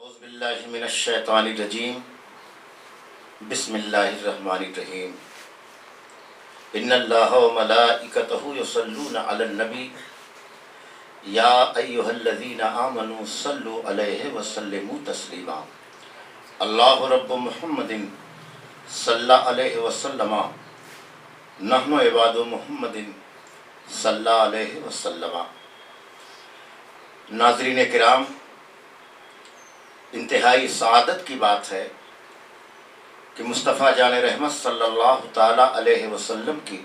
اعوذ باللہ من الشیطان الرجیم بسم اللہ الرحمن الرحیم ان اللہ وملائکتہ یصلون علی النبی یا ایہا الذین آمنوا صلوا علیہ وسلموا تسلیما اللہ رب محمد صلی علیہ وسلم نحن عباد محمد صلی علیہ وسلم۔ ناظرین کرام، انتہائی سعادت کی بات ہے کہ مصطفیٰ جان رحمت صلی اللہ تعالیٰ علیہ وسلم کی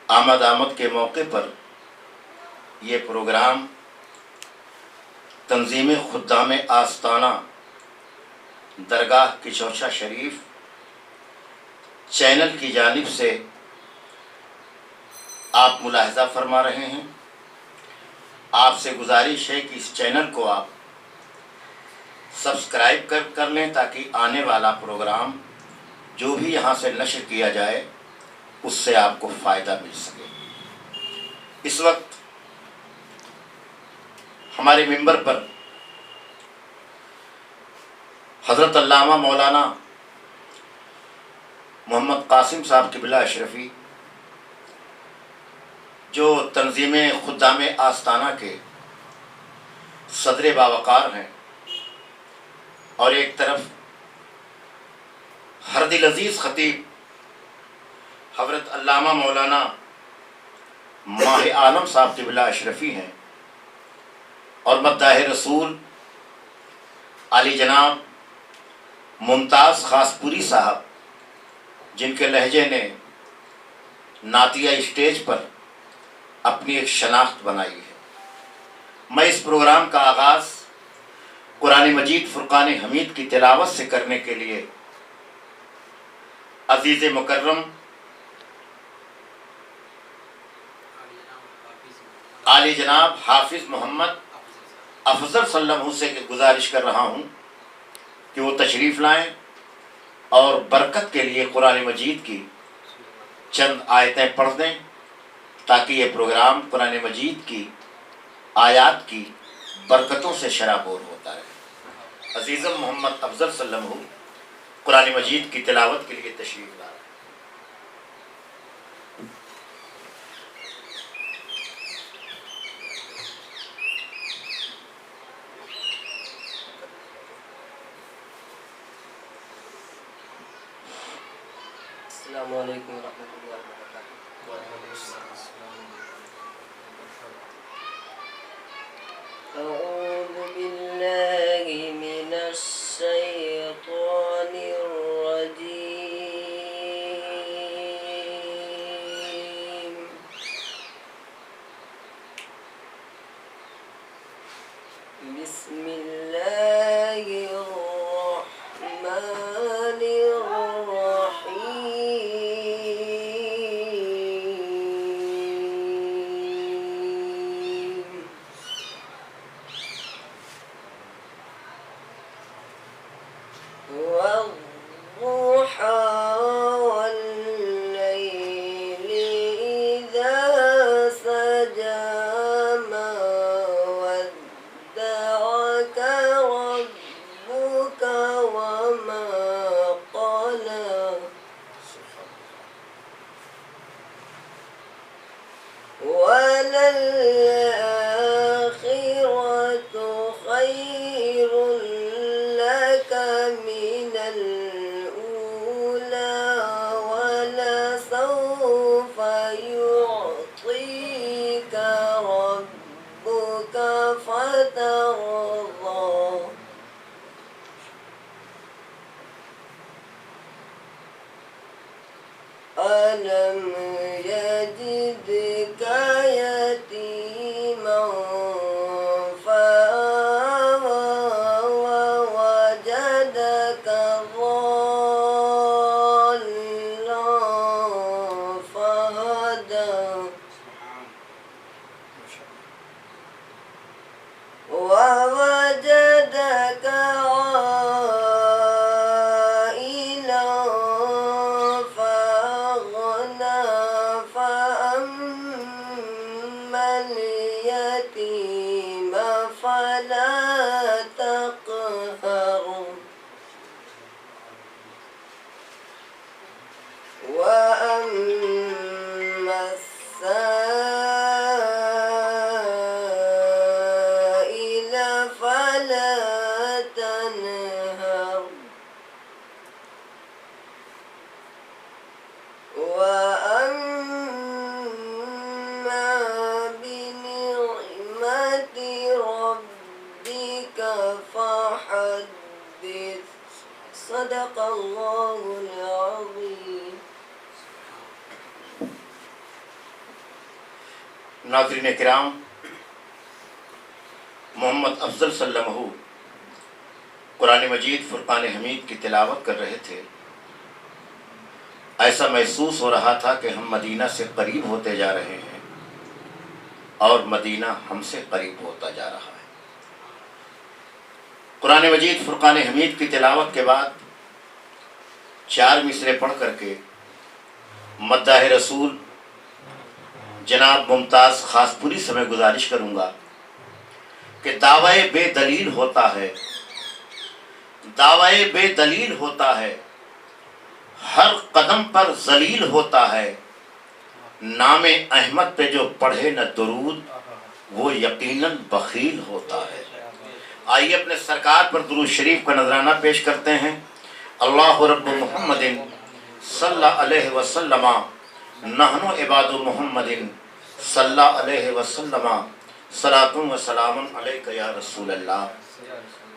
آمد کے موقع پر یہ پروگرام تنظیم خدام آستانہ درگاہ کچوچھا شریف چینل کی جانب سے آپ ملاحظہ فرما رہے ہیں۔ آپ سے گزارش ہے کہ اس چینل کو آپ سبسکرائب کر لیں تاکہ آنے والا پروگرام جو بھی یہاں سے نشر کیا جائے اس سے آپ کو فائدہ مل سکے۔ اس وقت ہمارے ممبر پر حضرت علامہ مولانا محمد قاسم صاحب قبلہ اشرفی، جو تنظیم خدام آستانہ کے صدر باوقار ہیں، اور ایک طرف ہر دل عزیز خطیب حضرت علامہ مولانا ماہ عالم صاحب قبلہ اشرفی ہیں، اور مداح رسول علی جناب ممتاز خاص پوری صاحب، جن کے لہجے نے نعتیہ اسٹیج پر اپنی ایک شناخت بنائی ہے۔ میں اس پروگرام کا آغاز قرآن مجید فرقان حمید کی تلاوت سے کرنے کے لیے عزیز مکرم عالی جناب حافظ محمد افضل صلی اللہ علیہ وسلم سے گزارش کر رہا ہوں کہ وہ تشریف لائیں اور برکت کے لیے قرآن مجید کی چند آیتیں پڑھ دیں، تاکہ یہ پروگرام قرآن مجید کی آیات کی برکتوں سے شرابور ہوتا ہے۔ عزیزم محمد افضل صلی اللہ علیہ وسلم قرآن مجید کی تلاوت کے لیے تشریف لا رہے ہیں۔ السلام علیکم ورحمۃ اللہ وبرکاتہ۔ اعوذ باللہ من الشیطان الرجیم۔ بسم اللہ الرحمن الرحیم۔ والضحى والليل إذا سجى ما ودعك नाज़रीन किराम, मोहम्मद अफजल सल्लल्लाहु कुरान मजीद फुरकान हमीद की तिलावत कर रहे थे। ऐसा महसूस हो रहा था कि हम मदीना से करीब होते जा रहे हैं और मदीना हमसे करीब होता जा रहा है। कुरान मजीद फुरकान हमीद की तिलावत के बाद 4 मिसरे पढ़ करके मद्दाह रसूल जनाब मुमताज़ खासपुरी से मैं गुजारिश करूँगा कि दावे बेदलील होता है, दावे बेदलील होता है, हर कदम पर जलील होता है, नामे अहमद पे जो पढ़े न दुरूद वो यकीनन बखील होता है। आइए अपने सरकार पर दुरूद शरीफ का नजराना पेश करते हैं। अल्लाह रब्बु मुहम्मदिन सल्लल्लाहु अलैहि वसल्लम नहनु इबादु मुहम्मदिन सल्लल्लाहु अलैहि वसल्लम सलातुम व सलामुन अलैका या रसूल अल्लाह।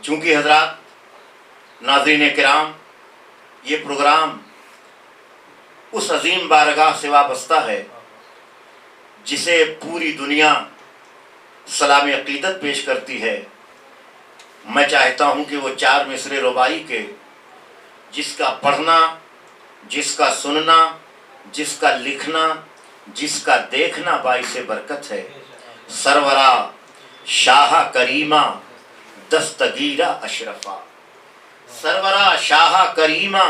चूँकि हजरात नाज़रीन किराम, ये प्रोग्राम उस अजीम बारगाह से वाबस्ता है जिसे पूरी दुनिया सलाम अक़ीदत पेश करती है। मैं चाहता हूँ कि वो 4 मिसरे रुबाई के जिसका पढ़ना, जिसका सुनना, जिसका लिखना, जिसका देखना बाइसे बरकत है। सरवरा शाह करीमा दस्तगीरा अशरफा, सरवरा शाह करीमा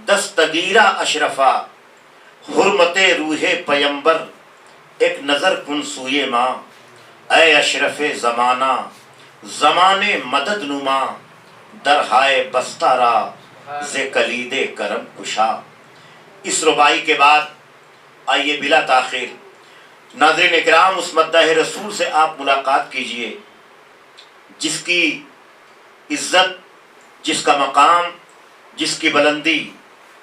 दस्तगीरा अशरफा, हुर्मते रूहे पैगंबर एक नज़र कुन सूये माँ, ऐ अशरफे ज़माना ज़माने मदद नुमा, दरहाए बस्तारा ज़े कलीदे करम कुशा। इस रुबाई के बाद आइए बिला ताखिर नाज़रीन किराम उस मद्दाह रसूल से आप मुलाकात कीजिए जिसकी इज़्ज़त, जिसका मकाम, जिसकी बुलंदी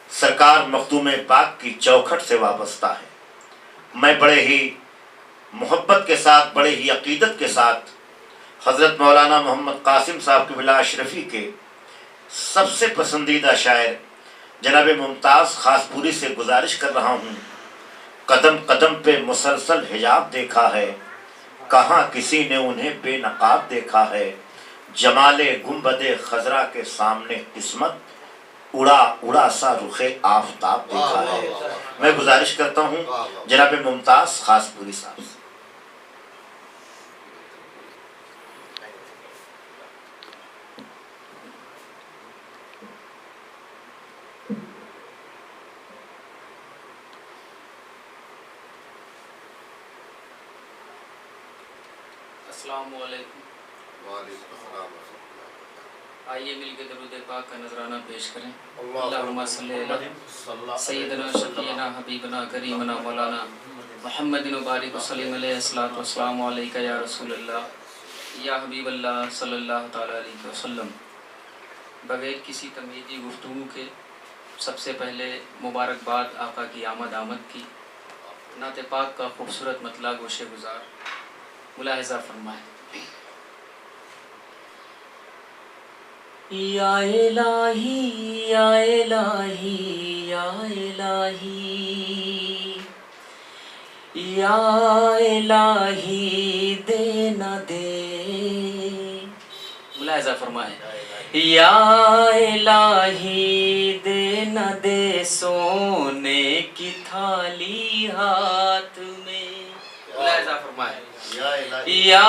सरकार मखदूम पाक की चौखट से वाबस्ता है। मैं बड़े ही मोहब्बत के साथ, बड़े ही अक़ीदत के साथ हज़रत मौलाना मोहम्मद कासिम साहब क़िबला अशरफ़ी के सबसे पसंदीदा शायर जनाब मुमताज़ खासपुरी से गुजारिश कर रहा हूँ। कदम कदम पे मुसलसल हिजाब देखा है, कहाँ किसी ने उन्हें बेनकाब देखा है, जमाले गुंबदे खजरा के सामने किस्मत उड़ा उड़ा सा रुखे आफताब देखा है। मैं गुजारिश करता हूँ जनाब मुमताज़ खासपुरी साहब से। अस्सलामु अलैकुम। आइए मिलकर दरूद पाक का नजराना पेश करें। अल्लाहुम्मा सल्ली अला सय्यिदना शफीना हबीबना करीमना मौलाना मुहम्मदिन बारिक वसल्लम अलैहि अस्सलातु वस्सलामु अलैका या रसूल अल्लाह या हबीब अल्लाह सल्लल्लाहु तआला अलैहि वसल्लम। बगैर किसी तमहीदी गुफ्तगू के सबसे पहले मुबारकबाद आका की आमद की। नात पाक का खूबसूरत मतला गोशे गुजार मुलाहिज़ा फरमाए। या इलाही या इलाही या इलाही या इलाही दे न दे, मुलाहिज़ा फरमाए। या इलाही दे न दे सोने की थाली हाथ में, मुलाहिज़ा फरमाए। या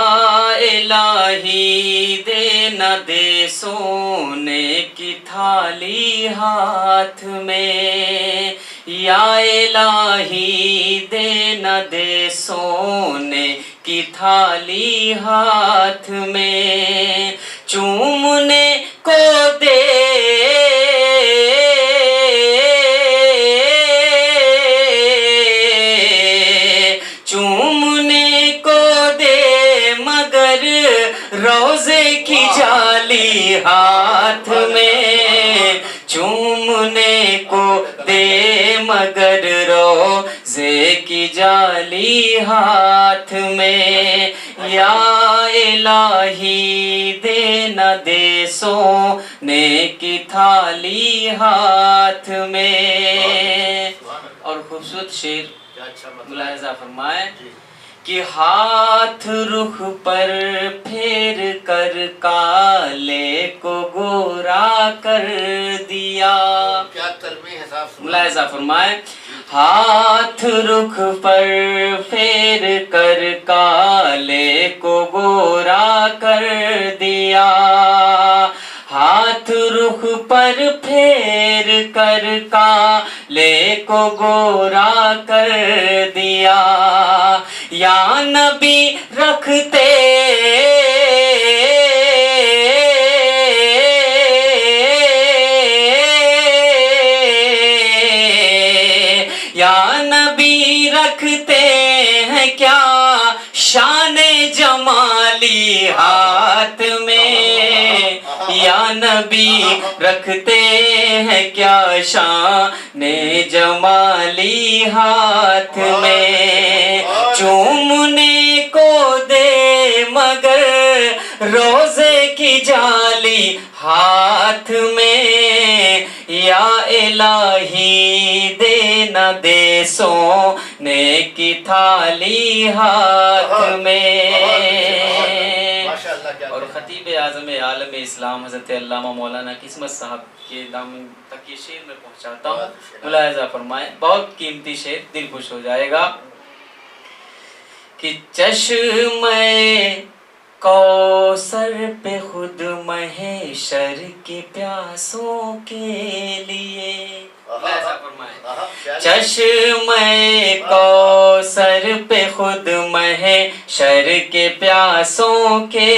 इलाही दे न दे सोने की थाली हाथ में, या इलाही दे न दे सोने की थाली हाथ में, चूमने को दे रोज़े की जाली हाथ में, चूमने को दे मगर रोज़े की जाली हाथ में, या इलाही दे न दे सोने की थाली हाथ में। और खूबसूरत शेर मुलाहिज़ा फरमाए کہ ہاتھ رخ پر پھیر کر کالے کو گورا کر دیا. کیا تلوی ہے صاحب. ملاحظہ فرمائیں. ہاتھ رخ پر پھیر کر کالے کو گورا کر دیا. ہاتھ رخ پر پھیر کر کالے کو گورا کر دیا. یا نبی رکھتے رکھتے ہیں کیا شان جمالی ہاتھ میں. یا نبی رکھتے ہیں کیا شان جمالی ہاتھ میں. چومنے کو دے مگر روزے کی جالی ہاتھ میں. یا الہی دے نہ دے سونے کی تھالی ہاتھ میں. اور خطیب اعظم عالم اسلام حضرت علامہ مولانا قسمت صاحب کے دامن تک یہ شعر میں پہنچاتا ہوں. ملاحظہ فرمائیں. بہت قیمتی شعر، دل خوش ہو جائے گا. کہ چشمے کوثر پہ خود محشر کے پیاسوں کے لیے. چشمے کوثر پہ خود محشر کے پیاسوں کے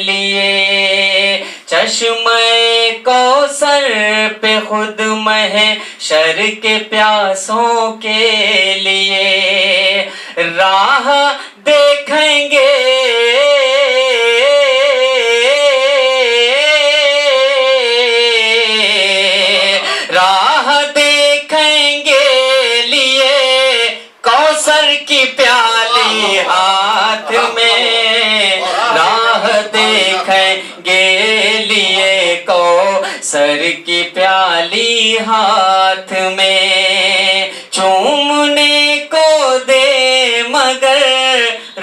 لیے. چشمے کوثر پہ خود محشر کے پیاسوں کے لیے راہ دیکھیں گے. راہ دیکھیں گے لیے کوثر کی پیالی ہاتھ میں. راہ دیکھیں گے لیے کوثر کی پیالی ہاتھ میں. چومنے کو دے مگر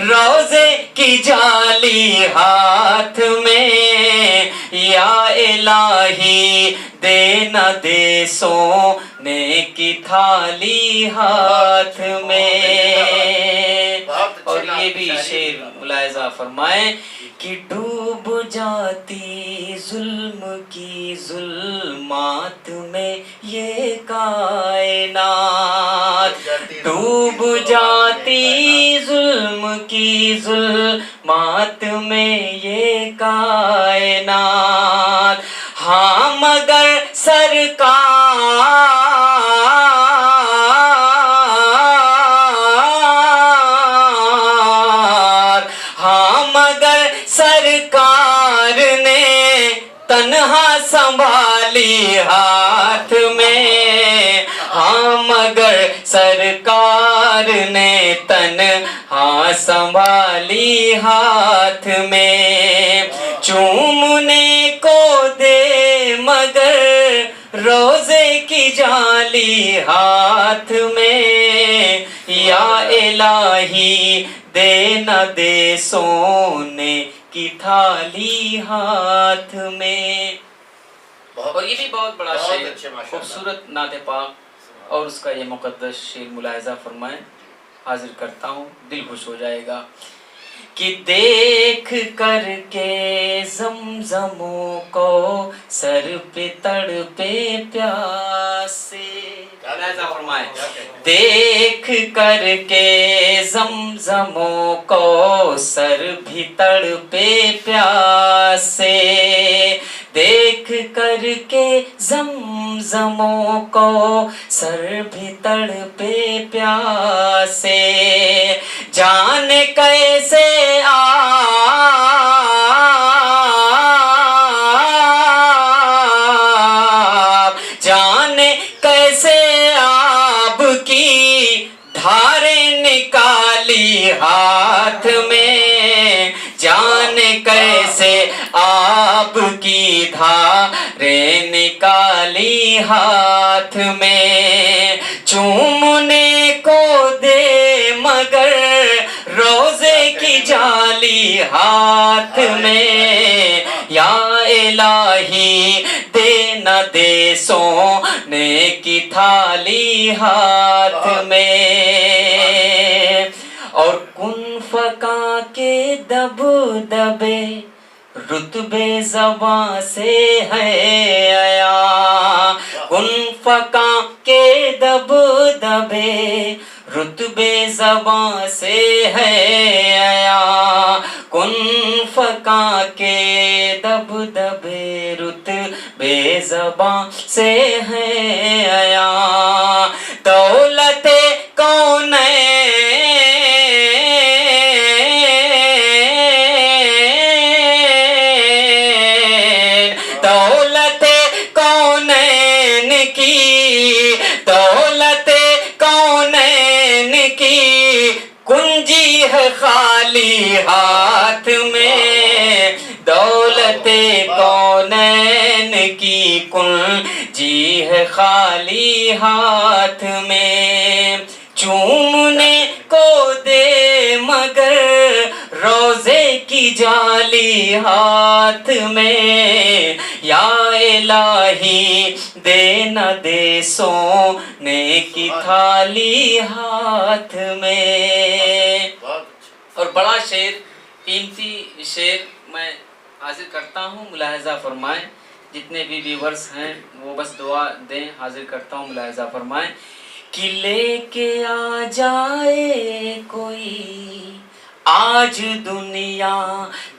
روزے کی جالی ہاتھ میں. یا الہی دے نہ دے سونے کی تھالی ہاتھ میں. اور یہ بھی شعر ملاحظہ فرمائیں. کہ ڈوب جاتی ظلم کی ظلمات میں یہ کائنات. ڈوب جاتی ظلم کی ظلمات میں یہ کائنات. ہاں مگر سرکار سرکار نے تنہا سنبھالی ہاتھ میں. ہاں مگر سرکار نے تنہا سنبھالی ہاتھ میں. چومنے کو دے مگر روزے کی جالی ہاتھ میں. یا الہی دے نہ دے سونے کی تھالی ہاتھ میں. اور یہ بھی بہت بڑا شعر، خوبصورت نعت پاک، اور اس کا یہ مقدس شعر ملاحظہ فرمائیں. حاضر کرتا ہوں، دل خوش ہو جائے گا. کہ دیکھ کر کے زمزموں کو سر پہ تڑپے پیاسے. ملاحظہ فرمائیں. دیکھ کر کے زمزموں کو سر بھی تڑپے پیاسے. دیکھ کر کے زمزموں کو سر بھی تڑپے پیاسے. جانے کیسے جانے کیسے آب کی دھاریں نکالی ہاتھ میں. جانے کیسے آب کی دھاریں نکالی ہاتھ میں. چومنے کو دے مگر روز ہاتھ میں، یا الہی دے نہ دے سونے کی تھالی ہاتھ میں، اور کن فکا کے دبدبے رتبے زباں سے ہے آیا، کن فکا کے دبدبے رتبے زباں سے ہے آیا، کن فکا کے دبدبے رتبے زباں سے ہے آیا، دولت کونین دولت کونین کی، دولت کونین کی کنجی ہے خالی ہاتھ میں، دولت کونین کی کنجی ہے خالی ہاتھ میں، چومنے کو دے مگر روزے کی جالی ہاتھ میں، یا الہی دے نہ دے سونے کی تھالی ہاتھ میں۔ اور بڑا شعر، قیمتی شعر میں حاضر کرتا ہوں، ملاحظہ فرمائیں، جتنے بھی ویورز ہیں وہ بس دعا دیں، حاضر کرتا ہوں، ملاحظہ فرمائیں کہ لے کے آ جائے کوئی آج دنیا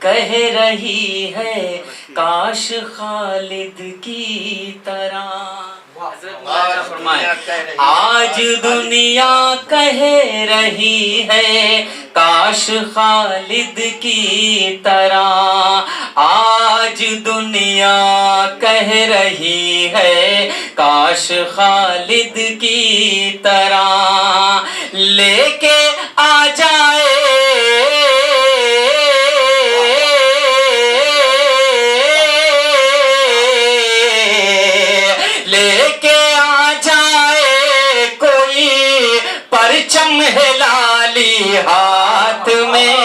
کہہ رہی ہے کاش خالد کی طرح، حضرت فرمائیں آج دنیا کہہ رہی ہے کاش خالد کی طرح، آج دنیا کہہ رہی ہے کاش خالد کی طرح، لے کے آ جائے پرچم ہے لالی ہاتھ میں،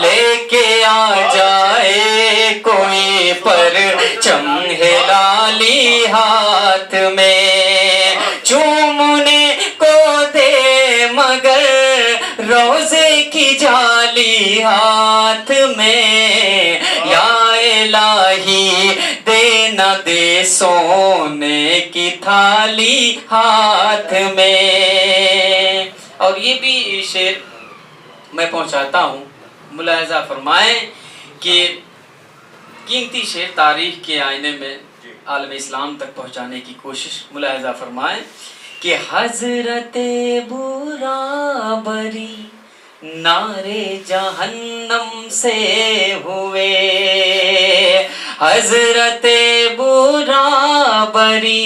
لے کے آ جائے کوئی پرچم ہے لالی ہاتھ میں، چومنے کو دے مگر روزے کی جالی ہاتھ میں، یا الہی دے نہ دے سونے کی تھالی ہاتھ میں۔ اور یہ بھی شعر میں پہنچاتا ہوں، ملاحظہ فرمائیں کہ قیمتی شعر تاریخ کے آئینے میں عالم اسلام تک پہنچانے کی کوشش، ملاحظہ فرمائیں کہ حضرت برابری نعرے جہنم سے ہوئے، حضرت برابری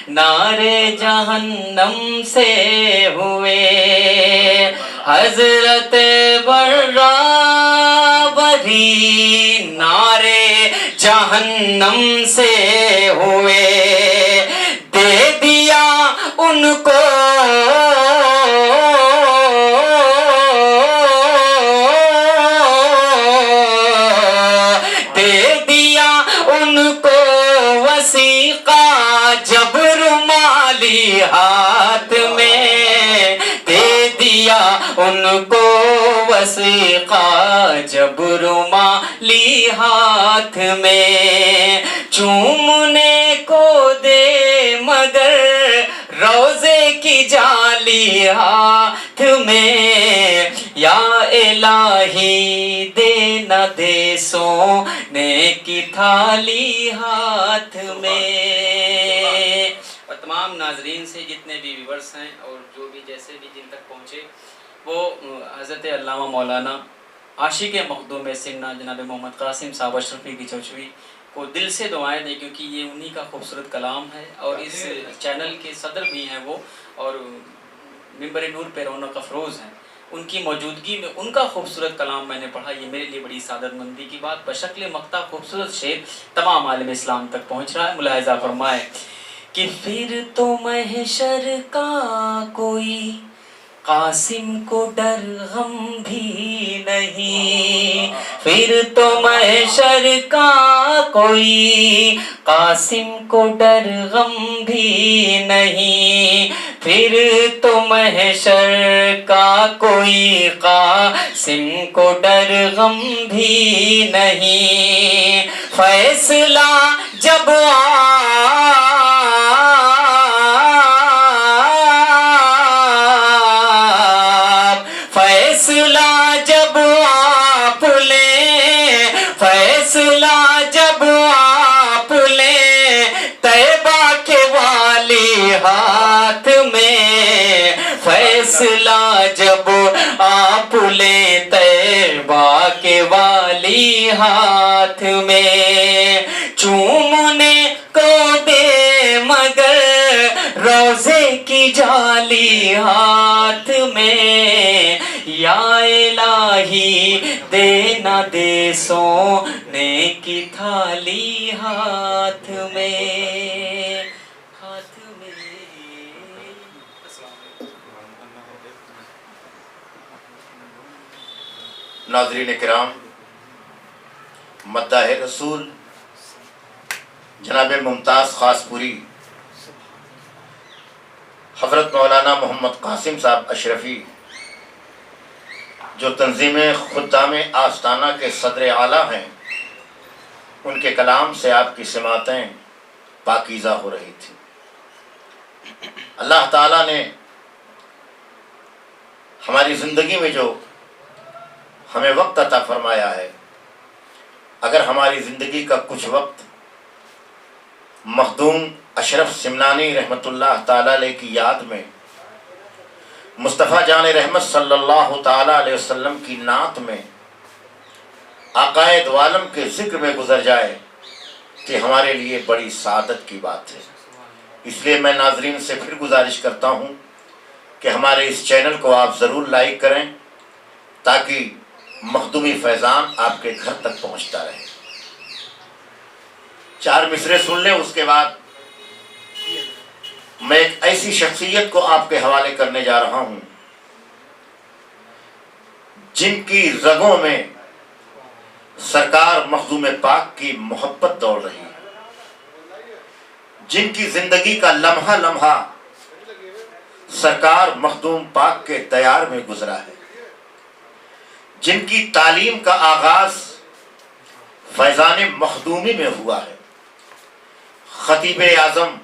نعرے جہنم سے ہوئے، حضرت برابری نعرے جہنم سے ہوئے، دے دیا ان کو جب رومالی ہاتھ میں، دے دیا ان کو وثیقہ جب رومالی ہاتھ میں، چومنے کو دے مگر روزے کی جالی ہاتھ میں، یا الہی دے نہ دے سونے کی تھالی ہاتھ میں۔ اور تمام ناظرین سے جتنے بھی ویورز ہیں اور جو بھی جیسے بھی جن تک پہنچے، وہ حضرت علامہ مولانا عاشق مخدوم سنہ جناب محمد قاسم صاحب اشرفی کی چوچوی کو دل سے دعائیں دیں، کیونکہ یہ انہی کا خوبصورت کلام ہے، اور اس چینل کے صدر بھی ہیں وہ، اور ممبر نور پہ رونق افروز ہیں، ان کی موجودگی میں ان کا خوبصورت کلام میں نے پڑھا، یہ میرے لیے بڑی سعادت مندی کی بات، بشکل مقطع خوبصورت شعر تمام عالم اسلام تک پہنچ رہا ہے، ملاحظہ فرمائے کہ پھر تو محشر کا کوئی قاسم کو ڈر غم بھی نہیں، پھر تو محشر کا کوئی، قاسم کو ڈر غم بھی نہیں، پھر تو محشر کا کوئی، قاسم کو ڈر غم بھی نہیں، فیصلہ جب فیصلہ جب آپ لیں، فیصلہ جب آپ لیں، طیبہ کے والی ہاتھ میں، فیصلہ جب آپ لیں، طیبہ کے والی ہاتھ میں، چومنے کو دے مگر روزے کی جالی ہاتھ میں، یا الہی دے نہ دے سونے کی تھالی ہاتھ میں، ہاتھ میں۔ ناظرین کرام، مداح رسول جناب ممتاز خاص پوری حضرت مولانا محمد قاسم صاحب اشرفی، جو تنظیم خدام آستانہ کے صدر اعلیٰ ہیں، ان کے کلام سے آپ کی سماعتیں پاکیزہ ہو رہی تھی۔ اللہ تعالیٰ نے ہماری زندگی میں جو ہمیں وقت عطا فرمایا ہے، اگر ہماری زندگی کا کچھ وقت مخدوم اشرف سمنانی رحمۃ اللہ تعالیٰ علیہ کی یاد میں، مصطفیٰ جان رحمت صلی اللہ تعالیٰ علیہ وسلم کی نعت میں، آقائے دو عالم کے ذکر میں گزر جائے کہ ہمارے لیے بڑی سعادت کی بات ہے۔ اس لیے میں ناظرین سے پھر گزارش کرتا ہوں کہ ہمارے اس چینل کو آپ ضرور لائک کریں تاکہ مخدومی فیضان آپ کے گھر تک پہنچتا رہے۔ 4 مصرے سن لیں، اس کے بعد میں ایک ایسی شخصیت کو آپ کے حوالے کرنے جا رہا ہوں جن کی رگوں میں سرکار مخدوم پاک کی محبت دوڑ رہی ہے، جن کی زندگی کا لمحہ لمحہ سرکار مخدوم پاک کے دیار میں گزرا ہے، جن کی تعلیم کا آغاز فیضان مخدومی میں ہوا ہے۔ خطیب اعظم،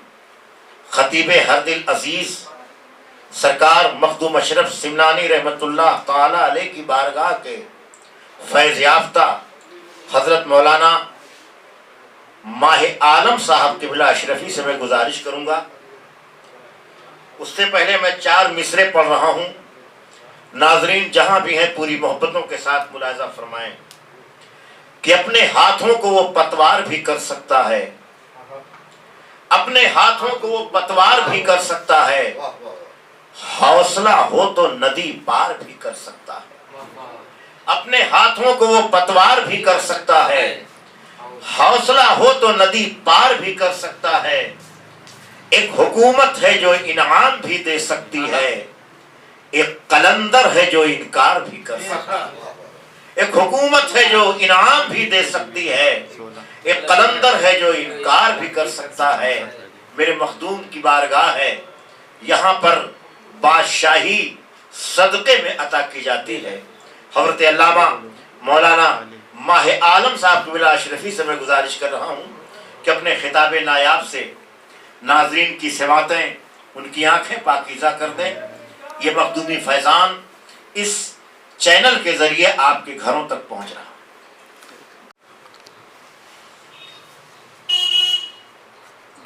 خطیب ہر دل عزیز سرکار مخدوم اشرف سمنانی رحمۃ اللہ تعالی علیہ کی بارگاہ کے فیض یافتہ حضرت مولانا ماہ عالم صاحب قبلہ اشرفی سے میں گزارش کروں گا۔ اس سے پہلے میں 4 مصرے پڑھ رہا ہوں، ناظرین جہاں بھی ہیں پوری محبتوں کے ساتھ ملاحظہ فرمائیں کہ اپنے ہاتھوں کو وہ پتوار بھی کر سکتا ہے، اپنے ہاتھوں کو وہ پتوار بھی کر سکتا ہے، حوصلہ ہو تو ندی پار بھی کر سکتا ہے۔ اپنے ہاتھوں کو وہ پتوار بھی کر سکتا ہے، حوصلہ ہو تو ندی پار بھی کر سکتا ہے۔ ایک حکومت ہے جو انعام بھی دے سکتی ہے، ایک قلندر ہے جو انکار بھی کر سکتا ہے۔ ایک حکومت ہے جو انعام بھی دے سکتی ہے، ایک قلندر ہے جو انکار بھی کر سکتا ہے۔ میرے مخدوم کی بارگاہ ہے، یہاں پر بادشاہی صدقے میں عطا کی جاتی ہے۔ حضرت علامہ مولانا ماہ عالم صاحب قبلہ اشرفی سے میں گزارش کر رہا ہوں کہ اپنے خطاب نایاب سے ناظرین کی سماعتیں، ان کی آنکھیں پاکیزہ کر دیں۔ یہ مخدومی فیضان اس چینل کے ذریعے آپ کے گھروں تک پہنچ رہا۔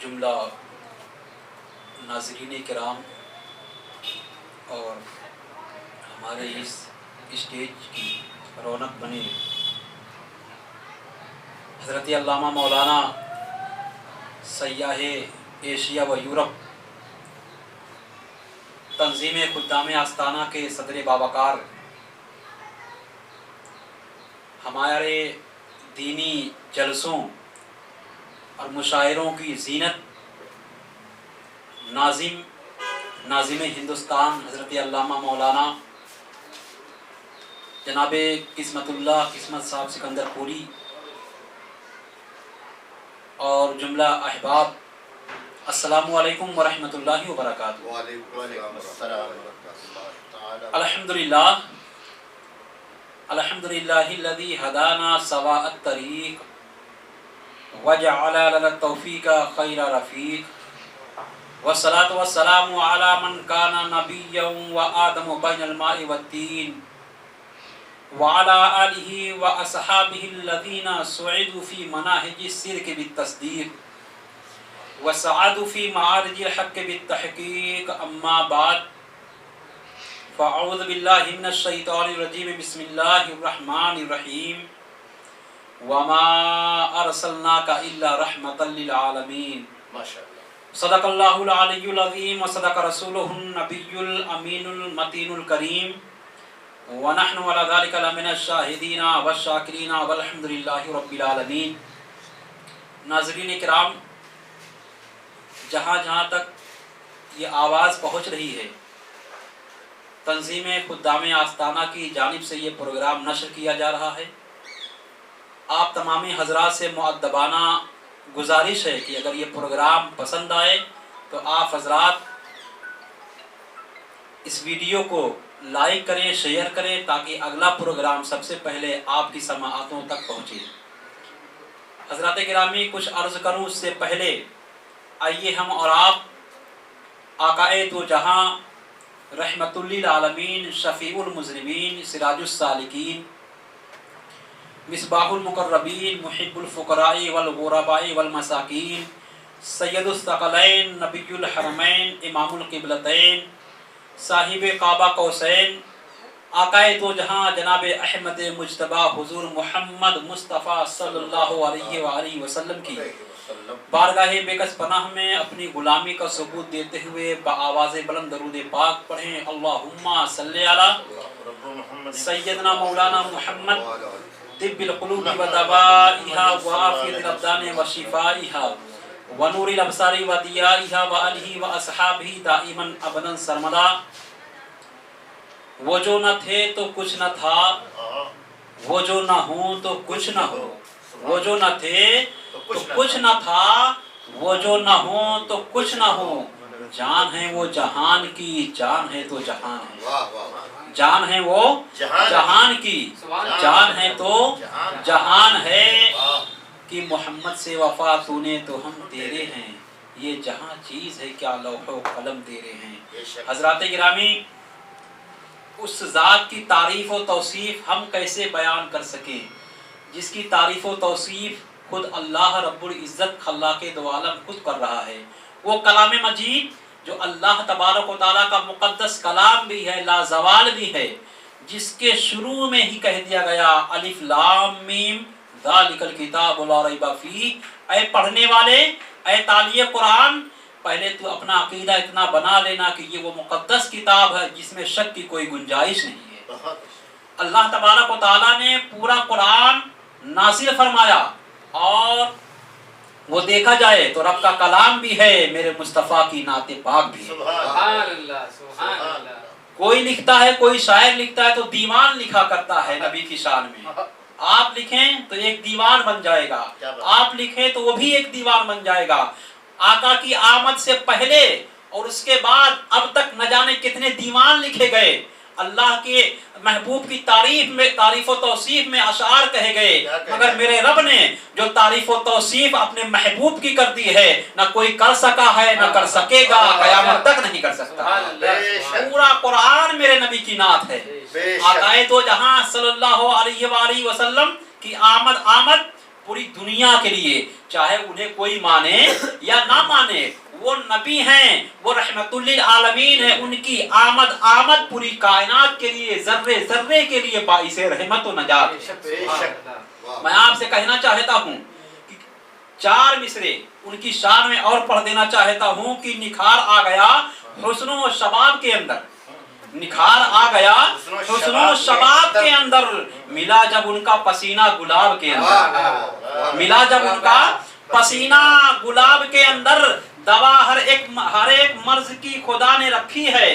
جملہ ناظرین کرام اور ہمارے اس اسٹیج کی رونق بنے حضرت علامہ مولانا سیاح ایشیا و یورپ تنظیم خدام آستانہ کے صدر باوقار، ہمارے دینی جلسوں اور مشاعروں کی زینت، ناظم नाज़िम हिंदुस्तान हज़रत अल्लामा मौलाना जनाब किस्मतुल्लाह किस्मत साहब सिकंदरपुरी और जुमला अहबाब, अस्सलामु अलैकुम व रहमतुल्लाहि व बरकातुहू। अल्हम्दुलिल्लाह अल्हम्दुलिल्लाहिल्लज़ी हदाना सवाअत तरीक़ व जअल लना तौफ़ीक़ खैर रफ़ीक़ वस्सलातु वस्सलामु अला मन काना नबिय्यन व आदम बैनल माइ वत्तीन व अला आलिहि व अस्हाबिहिल्लज़ीना सुइदू फ़ी मनाहिजिस सिद्क़ बित्तस्दीक़ व सअदू फ़ी मआरिजिल हक़्क़ बित्तहक़ीक़ अम्मा बाद फ़अऊज़ु बिल्लाहि मिनश शैतानिर रजीम बिस्मिल्लाहिर रहमानिर रहीम वमा अरसलनाका इल्ला रहमतल लिल आलमीन। माशाअल्लाह। सदक़ल्लाहुल अलियुल अज़ीम व सदक़ रसूलुहुन नबियुल अमीनुल मतीनुल करीम व नहनु अला ज़ालिका लमिनश शाहिदीन व शाकिरीन वल्हम्दुलिल्लाहि रब्बिल आलमीन। नाज़रीन किराम, जहाँ जहाँ तक ये आवाज़ पहुँच रही है, तंज़ीम खुद्दाम आस्ताना की जानिब से ये प्रोग्राम नशर किया जा रहा है। आप तमामी हजरात से मुअद्दबाना गुजारिश है कि अगर ये प्रोग्राम पसंद आए तो आप हजरात इस वीडियो को लाइक करें, शेयर करें, ताकि अगला प्रोग्राम सबसे पहले आपकी समाअतों तक पहुँचे। हजरात गिरामी, कुछ अर्ज़ करूँ उससे पहले आइए हम और आप आकाए दो जहाँ रहमतुल लिल आलमीन, शफीउल मुज़निबीन, सिराजुस सालिकीन, मिसबाहुल मुकर्रबीन, मुहिब्बुल फुकराई वल गुरबाई वल मसाकीन, सैयदुस सकलैन, नबियुल हरमैन, इमामुल क़िबलतैन, साहिब काबा कौसैन, आकाए दो जहाँ जनाब अहमद मुज्तबा हुजूर मोहम्मद मुस्तफ़ा सल्लल्लाहु अलैहि वसल्लम की बारगाह बेकस पनाह में अपनी गुलामी का सबूत देते हुए बआवाज़ बुलंद दरूद पाक पढ़ें। अल्लाहुम्मा सल्ली अला सय्यदना मौलाना मुहम्मद तिब्बिल क़ुलूबि व दवाइहा व आफ़ियतिल अब्दानि व शिफ़ाइहा व नूरिल अबसारि व दियाइहा व आलिहि व अस्हाबिही दाइमन अबदन सरमदा। वो जो न थे तो कुछ न था, वो जो न हो तो कुछ न हो, वो जो न थे तो कुछ न था, वो जो न हो तो कुछ न हो। जान है वो जहान की, जान है तो जहान है, जान है वो जहान की, जान है तो जहान है कि मोहम्मद से वफा तूने तो हम तेरे हैं, ये जहां चीज है क्या लौहो कलम तेरे हैं। हजरात गिरामी, उस ज़ात की तारीफ़ और तौसीफ़ हम कैसे बयान कर सकें जिसकी तारीफ़ और तौसीफ़ खुद अल्लाह रब्बुल इज़्ज़त खल्लाक़े दो आलम खुद कर रहा है। वो कलाम मजीद जो अल्लाह तबारक व तआला का मुक़द्दस कलाम भी है, लाज़वाल भी है, जिसके शुरू में ही कह दिया गया अलिफ लाम मीम ज़ालिकल किताबु ला रैब फ़ीह। ऐ पढ़ने वाले, ऐ तालिए कुरान, पहले तो अपना अकीदा इतना बना लेना कि ये वो मुक़द्दस किताब है जिसमें शक की कोई गुंजाइश नहीं है। अल्लाह तबारक व तआला ने पूरा कुरान नाज़िल फरमाया और वो देखा जाए तो रब का कलाम भी है, मेरे मुस्तफ़ा की नाते पाक भी है। सुभान अल्लाह, सुभान अल्लाह। कोई लिखता है, कोई शायर लिखता है तो दीवान लिखा करता है नबी की शान में। आप लिखें तो एक दीवान बन जाएगा, आप लिखें तो वो भी एक दीवान बन जाएगा। आका की आमद से पहले और उसके बाद अब तक न जाने कितने दीवान लिखे गए। अल्लाह के महबूब की तारीफ में, तारीफ व तौसीफ में अशार कहे गए, मगर मेरे रब ने जो तारीफ व तौसीफ अपने महबूब की कर दी है, न कोई कर सका है, न कर सकेगा, कयामत तक नहीं कर सकता। पूरा कुरान मेरे नबी की नात है। आकाए दो जहां सल्लल्लाहु अलैहि वसल्लम की आमद पूरी दुनिया के लिए, चाहे उन्हें कोई माने या ना माने, वो नबी हैं, वो रहमतुल लिल आलमीन है। उनकी आमद पूरी कायनात के लिए, जर्रे जर्रे के लिए बाइसे रहमत व नजात। मैं आपसे कहना चाहता हूँ कि 4 मिसरे उनकी शान में और पढ़ देना चाहता हूँ कि निखार आ गया हुस्न व शबाब के अंदर, निखार आ गया हुस्न व शबाब के अंदर, मिला जब उनका पसीना गुलाब के अंदर, मिला जब उनका पसीना गुलाब के अंदर, दवा हर एक मर्ज की खुदा ने रखी है,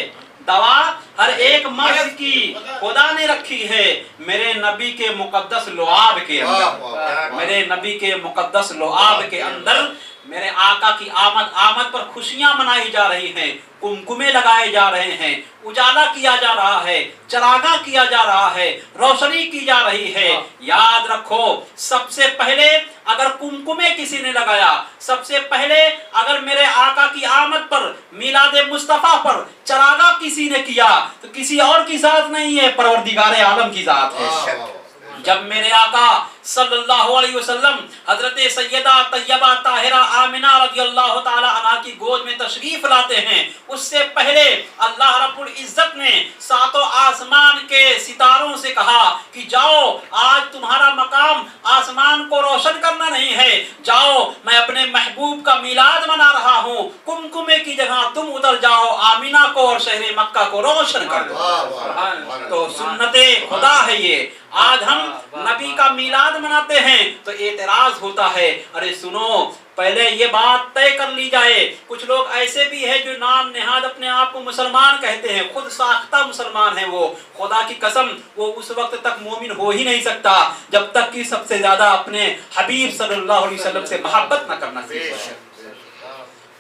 दवा हर एक मर्ज की खुदा ने रखी है मेरे नबी के मुकद्दस लुआब के अंदर, मेरे नबी के मुकद्दस लुआब के अंदर मेरे आका की आमद पर खुशियां मनाई जा रही हैं, कुमकुमे लगाए जा रहे हैं, उजाला किया जा रहा है, चरागा किया जा रहा है, रोशनी की जा रही है। याद रखो, सबसे पहले अगर कुमकुमे किसी ने लगाया, सबसे पहले अगर मेरे आका की आमद पर, मिलादे मुस्तफा पर चरागा किसी ने किया तो किसी और की जात नहीं है, परवरदिगारे आलम की जात है। जब मेरे आका सल्लल्लाहु अलैहि वसल्लम हजरत सैयदा तैयबा ताहिरा आमिना रज़ियल्लाहु ताला अन्हा की गोद में तशरीफ लाते हैं, उससे पहले अल्लाह रब्बुल इज्जत ने सातों आसमान के सितारों से कहा कि जाओ, आज तुम्हारा मकाम आसमान को रोशन करना नहीं है, जाओ मैं अपने महबूब का मिलाद मना रहा हूँ, कुमकुमे की जगह तुम उधर जाओ, आमिना को और शहर मक्का को रोशन कर दो। तो सुन्नते खुदा है ये। आज हम नबी का मिलाद मनाते हैं तो एतराज होता है, अरे सुनो, पहले ये बात तय कर ली जाए। कुछ लोग ऐसे भी हैं जो नाम नेहाद अपने आप को मुसलमान कहते हैं, खुद साख्ता मुसलमान है वो, खुदा की कसम वो उस वक्त तक मोमिन हो ही नहीं सकता जब तक कि सबसे ज्यादा अपने हबीब सल्लल्लाहु अलैहि वसल्लम से मोहब्बत न करना सीखे।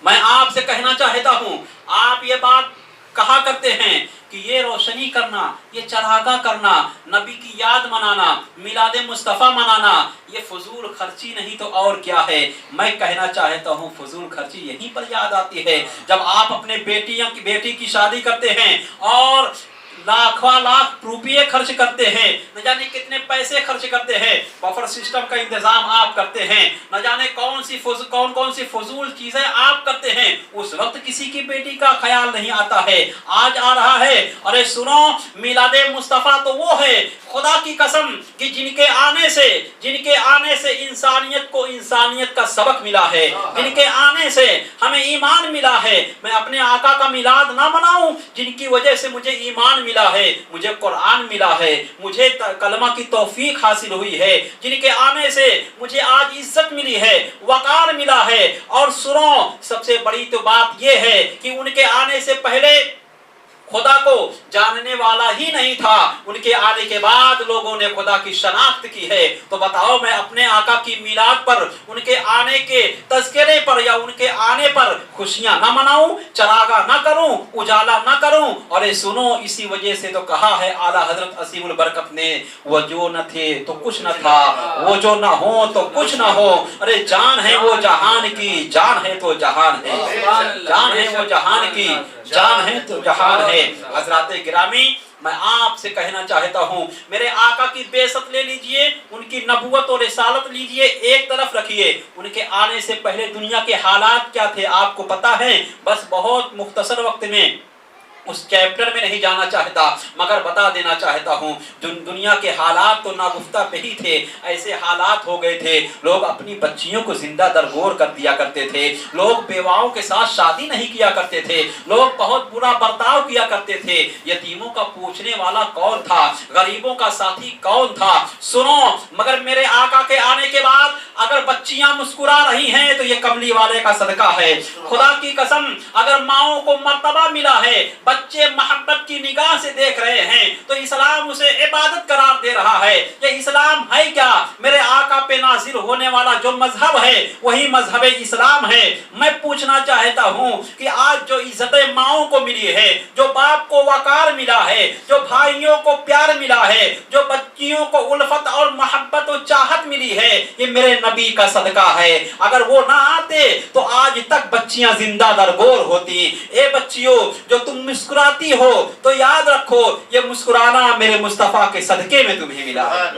मैं आपसे कहना चाहता हूँ, आप ये बात कहा करते हैं कि ये रोशनी करना, ये चरागा करना, नबी की याद मनाना, मिलादे मुस्तफ़ा मनाना, ये फजूल खर्ची नहीं तो और क्या है। मैं कहना चाहता हूँ फजूल खर्ची यहीं पर याद आती है जब आप अपने बेटी की शादी करते हैं और लाखों लाख रुपये खर्च करते हैं, न जाने कितने पैसे खर्च करते हैं, बफर सिस्टम का इंतजाम आप करते हैं, न जाने कौन कौन सी फजूल चीजें आप करते हैं, उस वक्त किसी की बेटी का ख्याल नहीं आता है। आज आ रहा है, अरे सुनो, मिलादे मुस्तफा तो वो है, खुदा की कसम कि जिनके आने से इंसानियत को इंसानियत का सबक मिला है, जिनके आने से हमें ईमान मिला है। मैं अपने आका का मिलाद ना मनाऊं जिनकी वजह से मुझे ईमान मिला है, मुझे कुरान मिला है, मुझे कलमा की तौफीक हासिल हुई है, जिनके आने से मुझे आज इज्जत मिली है, वकार मिला है। और सुनो, सबसे बड़ी तो बात यह है कि उनके आने से पहले खुदा को जानने वाला ही नहीं था, उनके आने के बाद लोगों ने खुदा की शनाख्त की है। तो बताओ, मैं अपने आका की मिलाद पर, उनके आने के तज़किरे पर या उनके आने पर खुशियां ना मनाऊं, चरागा ना करूं, उजाला ना करूं? अरे सुनो, इसी वजह से तो कहा है आला हजरत असीमुल बरकत ने, वो जो न थे तो कुछ न था, वो जो न हो तो कुछ न हो। अरे जान है वो जहान की, जान है तो जहान है, जान है वो जहान की, जान है तो जहान है। हजराते गिरामी, मैं आपसे कहना चाहता हूँ, मेरे आका की बेइज्जत ले लीजिए, उनकी नबूवत और रिसालत लीजिए, एक तरफ रखिए। उनके आने से पहले दुनिया के हालात क्या थे आपको पता है? बस बहुत मुख्तसर वक्त में, उस चैप्टर में नहीं जाना चाहता, मगर बता देना चाहता हूँ, दुनिया के हालात तो नागुफ्ता पे ही थे। ऐसे हालात हो गए थे, लोग अपनी बच्चियों को जिंदा दरगोर कर दिया करते थे, लोग बेवाओं के साथ शादी नहीं किया करते थे, लोग बहुत बुरा बर्ताव किया करते थे। यतीमों का पूछने वाला कौन था? गरीबों का साथी कौन था? सुनो, मगर मेरे आका के आने के बाद अगर बच्चियां मुस्कुरा रही हैं तो ये कमली वाले का सदका है। खुदा की कसम, अगर माओं को मर्तबा मिला है, बच्चे मोहब्बत की निगाह से देख रहे हैं, तो इस्लाम उसे इबादत करार दे रहा है। ये इस्लाम है क्या? मेरे आका पे नाजिल होने वाला जो मजहब है वही मजहब इस्लाम है। मैं पूछना चाहता हूँ कि आज जो इज्जतें माओं को मिली है, जो बाप को वकार मिला है, जो भाइयों को प्यार मिला है, जो बच्चियों को उल्फत और मोहब्बत और चाहत मिली है, ये मेरे नबी का सदका है। अगर वो ना आते तो आज तक बच्चियां जिंदा दरगोर होती। ए बच्चियों, जो तुम मुस्कुराती हो तो याद रखो, ये मुस्कुराना मेरे मुस्तफा के सदके में तुम्हें मिला है।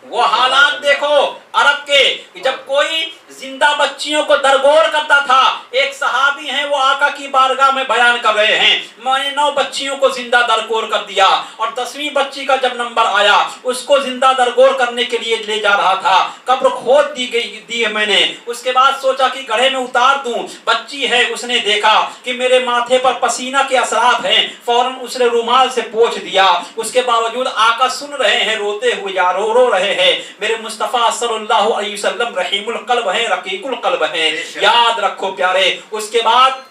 वो हालात देखो अरब के, जब कोई जिंदा बच्चियों को दरगोर करता था। एक सहाबी हैं, वो आका की बारगाह में बयान कर रहे हैं, मैंने 9 बच्चियों को जिंदा दरगोर कर दिया और 10वीं बच्ची का जब नंबर आया उसको जिंदा दरगोर करने के लिए ले जा रहा था, कब्र खोद दी है मैंने। उसके बाद सोचा कि गड्ढे में उतार दूं, बच्ची है, उसने देखा कि मेरे माथे पर पसीना के असरात हैं, फौरन उसने रुमाल से पोंछ दिया। उसके बावजूद आका सुन रहे हैं, रोते हुए या रो रहे हैं। मेरे मुस्तफा सल्लल्लाहु अलैहि वसल्लम रहीमुल कल्ब है, रकीकुल कल्ब है, याद रखो प्यारे। उसके बाद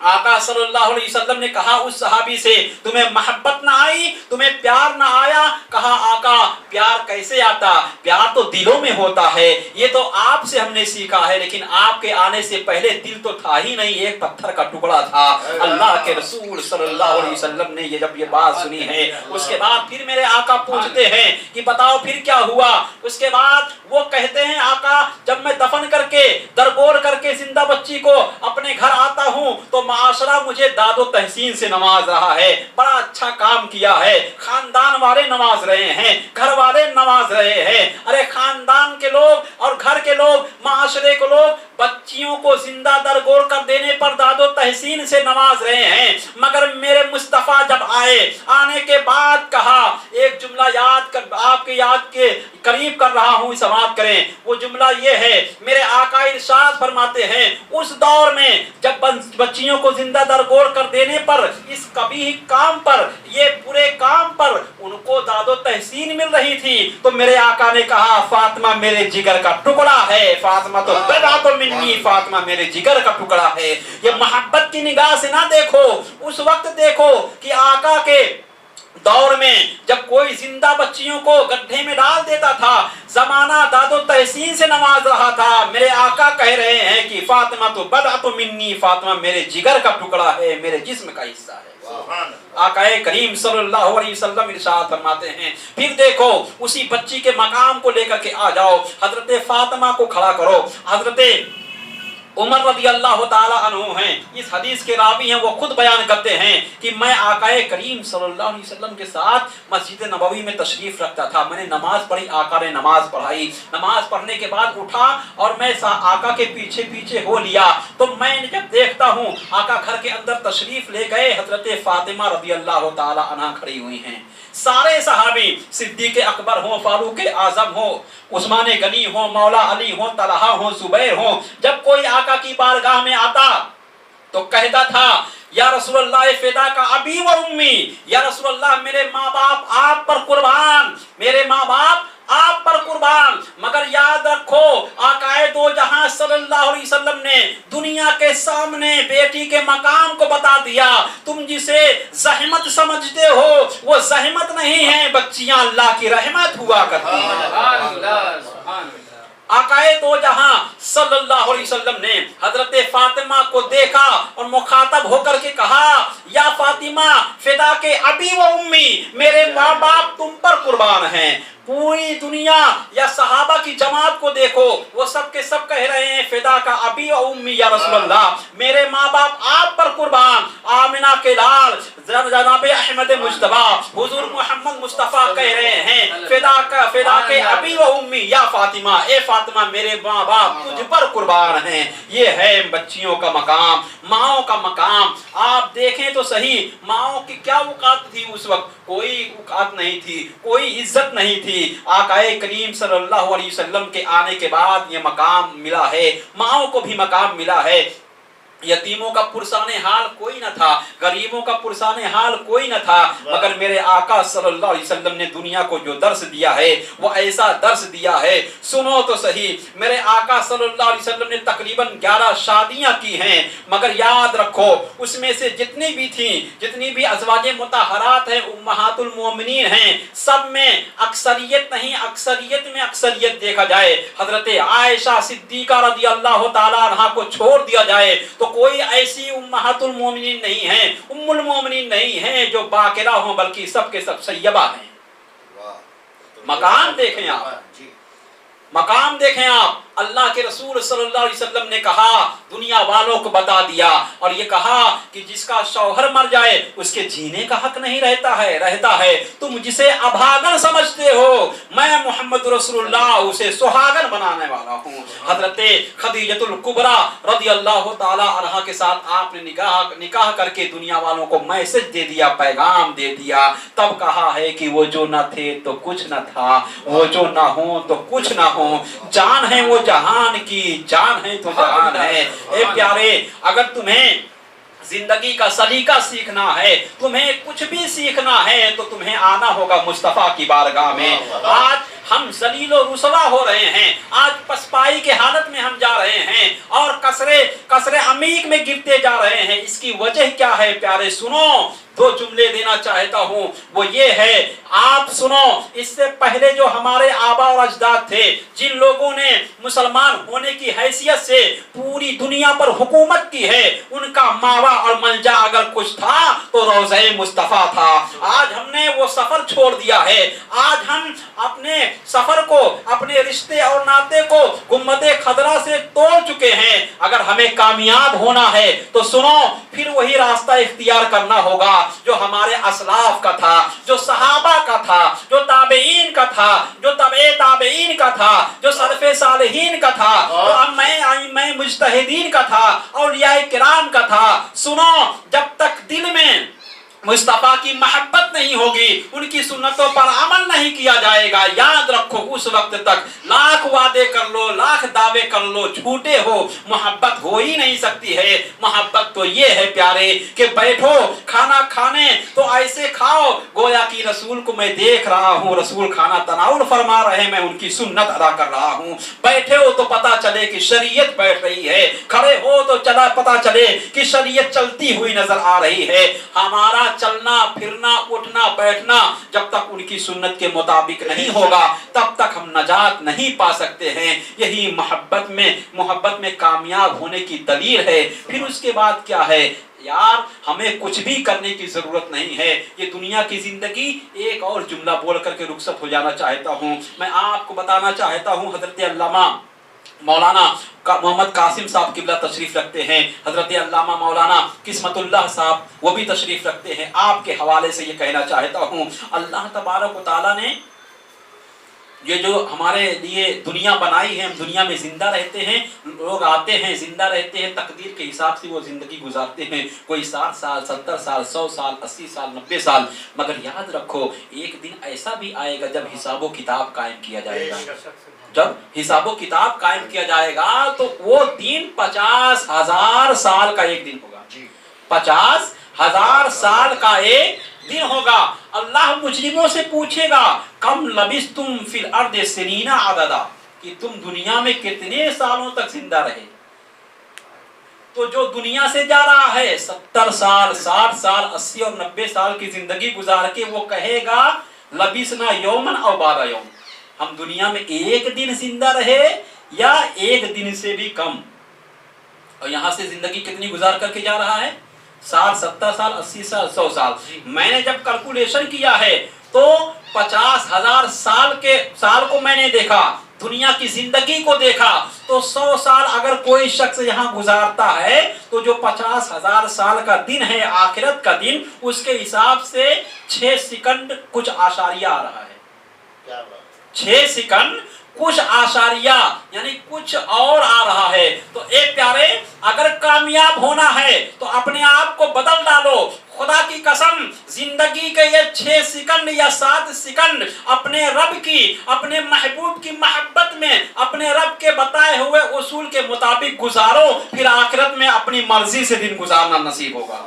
आका सल्लल्लाहु अलैहि वसल्लम ने कहा उस सहाबी से, तुम्हें मोहब्बत ना आई, तुम्हें प्यार ना आया? कहा आका प्यार कैसे आता, प्यार तो दिलों में होता है, ये तो आपसे हमने सीखा है, लेकिन आपके आने से पहले दिल तो था ही नहीं, एक पत्थर का टुकड़ा था। अल्लाह के रसूल सल्लल्लाहु अलैहि वसल्लम ने जब ये बात सुनी है, उसके बाद फिर मेरे आका पूछते हैं कि बताओ फिर क्या हुआ? उसके बाद वो कहते हैं आका जब मैं दफन करके दरगोर करके जिंदा बच्ची को अपने घर आता हूँ तो माशरा मुझे दादो तहसीन से नवाज रहा है, बड़ा अच्छा काम किया है, खानदान वाले नवाज रहे हैं, घर वाले नवाज रहे हैं। अरे खानदान के लोग और घर के लोग, माशरे के लोग बच्चियों को जिंदा दरगोर कर देने पर दादो तहसीन से नवाज रहे हैं, मगर मेरे मुस्तफा जब आए, आने के बाद कहा एक जुमला याद कर, आपके याद के करीब कर रहा हूं, समाप्त करें। वो जुमला ये है, मेरे आका इरशाद फरमाते हैं उस दौर में जब बच्चियों को जिंदा दरगोर कर देने पर, इस कभी काम पर, ये बुरे काम पर उनको दादो तहसीन मिल रही थी, तो मेरे आका ने कहा फातिमा मेरे जिगर का टुकड़ा है, फातिमा तो बदा तो मिन्नी, फातिमा मेरे जिगर का टुकड़ा है। ये मोहब्बत की निगाह से ना देखो, उस वक्त देखो कि आका के दौर में जब कोई जिंदा बच्चियों को गड्ढे में डाल देता था, जमाना दादो तहसीन से नवाज रहा था। मेरे आका कह रहे हैं कि फातिमा तो बदा तो मिन्नी, फातिमा मेरे जिगर का टुकड़ा है, मेरे जिस्म का हिस्सा है। आकाए करीम सल्लल्लाहु अलैहि वसल्लम इरशाद फरमाते हैं, फिर देखो उसी बच्ची के मकाम को लेकर के आ जाओ, हजरत फातिमा को खड़ा करो। हजरत उमर रज़ी अल्लाह ताला अन्हु हैं, इस हदीस के रावी हैं, वो खुद बयान करते हैं कि मैं आकाए करीम सल्लल्लाहु अलैहि वसल्लम के साथ मस्जिद नबवी में तशरीफ रखता था। मैंने नमाज पढ़ी, आका ने नमाज पढ़ाई, नमाज पढ़ने के बाद उठा और मैं आका के पीछे पीछे हो लिया। तो मैं जब देखता हूँ आका घर के अंदर तशरीफ ले गए, हजरत फातिमा रज़ी अल्लाह ताला अन्हा खड़ी हुई हैं। सारे सहाबी, सिद्दीक अकबर हो, फारूक आजम हो, उस्मान गनी हो, मौला अली हो, तलहा हो, जुबैर हो, जब कोई आका की बारगाह में आता तो कहता था या रसूलल्लाह फिदा का अबी व उम्मी, या रसूलल्लाह मेरे माँ बाप आप पर कुर्बान, मेरे माँ बाप आप पर कुर्बान। मगर याद रखो आकाए दो जहां सल्लल्लाहु अलैहि वसल्लम ने दुनिया के सामने बेटी के मकाम को बता दिया। तुम जिसे जहमत समझते हो वो जहमत नहीं है, बच्चियां अल्लाह की रहमत हुआ करती हैं। आकाए दो जहां सल्लल्लाहु अलैहि वसल्लम ने हजरत फातिमा को देखा और मुखातब होकर के कहा या फातिमा फिदा के अबी व उम्मी, मेरे माँ बाप तुम पर कुर्बान हैं। पूरी दुनिया या सहाबा की जमात को देखो, वो सब के सब कह रहे हैं फिदा का अबी व उम्मी या रसूलल्लाह, मेरे माँ बाप आप पर कुर्बान। आमिना के लाल जनाब अहमद मुज्तबा हुजूर मोहम्मद मुस्तफा कह रहे हैं फिदा के अबी व उम्मी या फातिमा, ए फातिमा मेरे माँ बाप तुझ पर कुर्बान हैं। ये है बच्चियों का मकाम, माओ का मकाम। आप देखें तो सही, माओ की क्या औकात थी उस वक्त? कोई औकात नहीं थी, कोई इज्जत नहीं थी। आकाए करीम सल्लल्लाहु अलैहि वसल्लम के आने के बाद ये मकाम मिला है, माओ को भी मकाम मिला है। यतीमों का पुरसाने हाल कोई न था, गरीबों का पुरसाने हाल कोई न था, मगर मेरे आका सल्लल्लाहु अलैहि वसल्लम ने दुनिया को जो दर्स दिया है वो ऐसा दर्स दिया है, सुनो तो सही। मेरे आका सल्लल्लाहु अलैहि वसल्लम ने तकरीबन 11 शादियां की हैं, मगर याद रखो उसमें से जितनी भी थी, जितनी भी अज़वाजे मुतहरात हैं, उम्महातुल मोमिनीन हैं, सब में अक्सरियत नहीं, अक्सरियत में अक्सरियत देखा जाए, हजरत आयशा सिद्दीका रज़ी अल्लाह ताला अन्हा को छोड़ दिया जाए तो कोई ऐसी उम्महातुल मोमिनीन नहीं है, उम्मुल मोमिनीन नहीं है जो बाकिरा हो, बल्कि सब के सब सैयबा हैं। मकाम देखें आप, मकाम देखें आप, अल्लाह के रसूल सल्लल्लाहु अलैहि वसल्लम ने कहा, दुनिया वालों को बता दिया और ये कहा कि जिसका शौहर मर जाए उसके जीने का हक नहीं रहता है। तुम जिसे अभागन समझते हो, मैं मोहम्मद रसूलुल्लाह उसे सुहागन बनाने वाला हूँ। हजरत खदीजतुल कुबरा रदियल्लाहु ताला अन्हा के साथ आपने निकाह करके दुनिया वालों को मैसेज दे दिया, पैगाम दे दिया। तब कहा है कि वो जो न थे तो कुछ न था, वो जो न हो तो कुछ न हो, जान है वो जहान की, जान है तो जहान है। ए प्यारे, अगर तुम्हें जिंदगी का सलीका सीखना है, तुम्हें कुछ भी सीखना है, तो तुम्हें आना होगा मुस्तफा की बारगाह में। आज हम जलीलो रुसवा हो रहे हैं, आज पसपाई के हालत में हम जा रहे हैं और कसरे अमीक में गिरते जा रहे हैं। इसकी वजह क्या है प्यारे? सुनो, दो जुमले देना चाहता हूं, वो ये है, आप सुनो, इससे पहले जो हमारे आबा और अजदाद थे, जिन लोगों ने मुसलमान होने की हैसियत से पूरी दुनिया पर हुकूमत की है, उनका मावा और मलजा अगर कुछ था तो रोज़े मुस्तफा था। आज हमने वो सफर छोड़ दिया है, आज हम अपने सफर को, अपने रिश्ते और नाते को गुम्मते खदरा से तोड़ चुके हैं। अगर हमें कामयाब होना है तो सुनो, फिर वही रास्ता इख्तियार करना होगा जो हमारे असलाफ का था, जो सहाबा का था, जो ताबेईन का था, जो तबे ताबेईन का था, जो सलफ़े सालिहीन का था, तो मैं मुज्तहिदीन का था, औलियाए किराम का था। सुनो, जब तक दिल में मुस्तफा की मोहब्बत नहीं होगी, उनकी सुन्नतों पर अमल नहीं किया जाएगा, याद रखो उस वक्त तक लाख वादे कर लो, लाख दावे कर लो, झूठे हो, मोहब्बत हो ही नहीं सकती है। मोहब्बत तो ये है प्यारे कि बैठो खाना खाने तो ऐसे खाओ गोया कि रसूल को मैं देख रहा हूँ, रसूल खाना तनाउल फरमा रहे, मैं उनकी सुन्नत अदा कर रहा हूँ। बैठे हो तो पता चले कि शरीयत बैठ रही है, खड़े हो तो पता चले कि शरीयत चलती हुई नजर आ रही है। हमारा चलना फिरना उठना बैठना जब तक उनकी सुन्नत के मुताबिक नहीं होगा, तब तक हम नजात नहीं पा सकते हैं। यही मोहब्बत में कामयाब होने की दलील है। फिर उसके बाद क्या है यार, हमें कुछ भी करने की जरूरत नहीं है। ये दुनिया की जिंदगी, एक और जुमला बोल करके रुखसत हो जाना चाहता हूँ। मैं आपको बताना चाहता हूँ, हजरत अल्लामा मौलाना मोहम्मद कासिम साहब किबला तशरीफ रखते हैं, हजरत अल्लामा मौलाना किस्मतुल्लाह साहब वो भी तशरीफ रखते हैं। आपके हवाले से ये कहना चाहता हूँ, अल्लाह तबारक व तआला ने ये जो हमारे लिए दुनिया बनाई है, हम दुनिया में जिंदा रहते हैं, लोग आते हैं जिंदा रहते हैं, तकदीर के हिसाब से वो जिंदगी गुजारते हैं, कोई 60 साल 70 साल 100 साल 80 साल 90 साल। मगर याद रखो, एक दिन ऐसा भी आएगा जब हिसाबो किताब कायम किया जाएगा। जब हिसाबो किताब कायम किया जाएगा तो वो दिन 50,000 साल का एक दिन होगा। 50,000 साल का एक दिन होगा। अल्लाह मुजरिमों से पूछेगा, कम लबिस्तुम फिल अर्द सिनीना अददा, कि तुम दुनिया में कितने सालों तक जिंदा रहे। तो जो दुनिया से जा रहा है 70 साल 60 साल 80 और 90 साल की जिंदगी गुजार के, वो कहेगा लबिसना यौमन औ बादा यौम, हम दुनिया में एक दिन जिंदा रहे या एक दिन से भी कम। और यहां से जिंदगी कितनी गुजार करके जा रहा है? 60 70 साल 80 साल 100 साल। मैंने जब कैलकुलेशन किया है तो 50,000 साल को मैंने देखा, दुनिया की जिंदगी को देखा, तो 100 साल अगर कोई शख्स यहाँ गुजारता है तो जो 50,000 साल का दिन है आखिरत का दिन, उसके हिसाब से 6 सेकंड कुछ आशारिया आ रहा है। 6 सेकंड कुछ आशारिया यानी कुछ और आ रहा है। तो एक प्यारे, अगर कामयाब होना है तो अपने आप को बदल डालो। खुदा की कसम, जिंदगी के ये 6 सेकंड या 7 सेकंड अपने रब की, अपने महबूब की मोहब्बत में, अपने रब के बताए हुए उसूल के मुताबिक गुजारो, फिर आखिरत में अपनी मर्जी से दिन गुजारना नसीब होगा।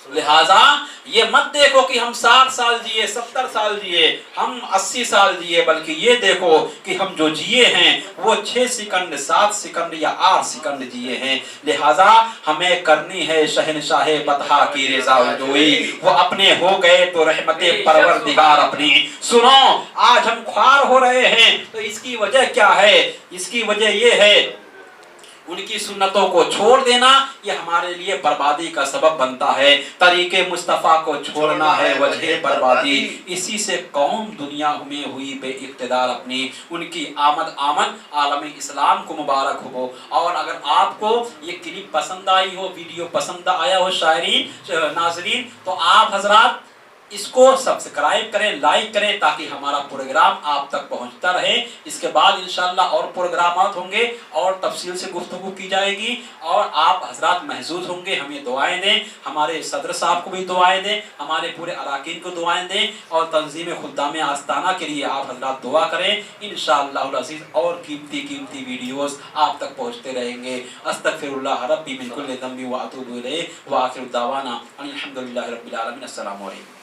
लिहाजा ये मत देखो कि हम 60 साल जिए 70 साल जिए, हम 80 साल जिए, बल्कि ये देखो कि हम जो जिए हैं वो 6 सेकंड 7 सेकंड या 8 सेकंड जिए हैं। लिहाजा हमें करनी है शहनशाह बतहा की रिज़ाजोई, वो अपने हो गए तो रहमते परवरदिगार अपनी। सुनो, आज हम ख्वार हो रहे हैं तो इसकी वजह क्या है? इसकी वजह ये है, उनकी सुन्नतों को छोड़ देना ये हमारे लिए बर्बादी का सबब बनता है। तरीके मुस्तफ़ा को छोड़ना है वजह बर्बादी, इसी से कौम दुनिया में हुई बेइक़्तिदार अपनी। उनकी आमद आलम इस्लाम को मुबारक हो। और अगर आपको ये क्लिप पसंद आई हो, वीडियो पसंद आया हो शायरीन नाज़रीन, तो आप हजरात इसको सब्सक्राइब करें, लाइक करें, ताकि हमारा प्रोग्राम आप तक पहुंचता रहे। इसके बाद इंशाल्लाह और प्रोग्रामात होंगे और तफसील से गुफ्तगू की जाएगी और आप हजरात महजूज होंगे। हमें दुआएं दें, हमारे सदर साहब को भी दुआएं दें, हमारे पूरे अराकीन को दुआएं दें और तंजीम खुद्दाम आस्ताना के लिए आप हजरात दुआ करें। इंशाअल्लाह अज़ीज़ और कीमती वीडियोस आप तक पहुंचते रहेंगे। अस्तगफिरुल्लाह रब्बी मिन कुल्लि ज़ंबि व अतूबु इलैहि व आखिरु दावाना अल्हम्दुलिल्लाहि रब्बिल आलमीन। अस्सलामु अलैकुम।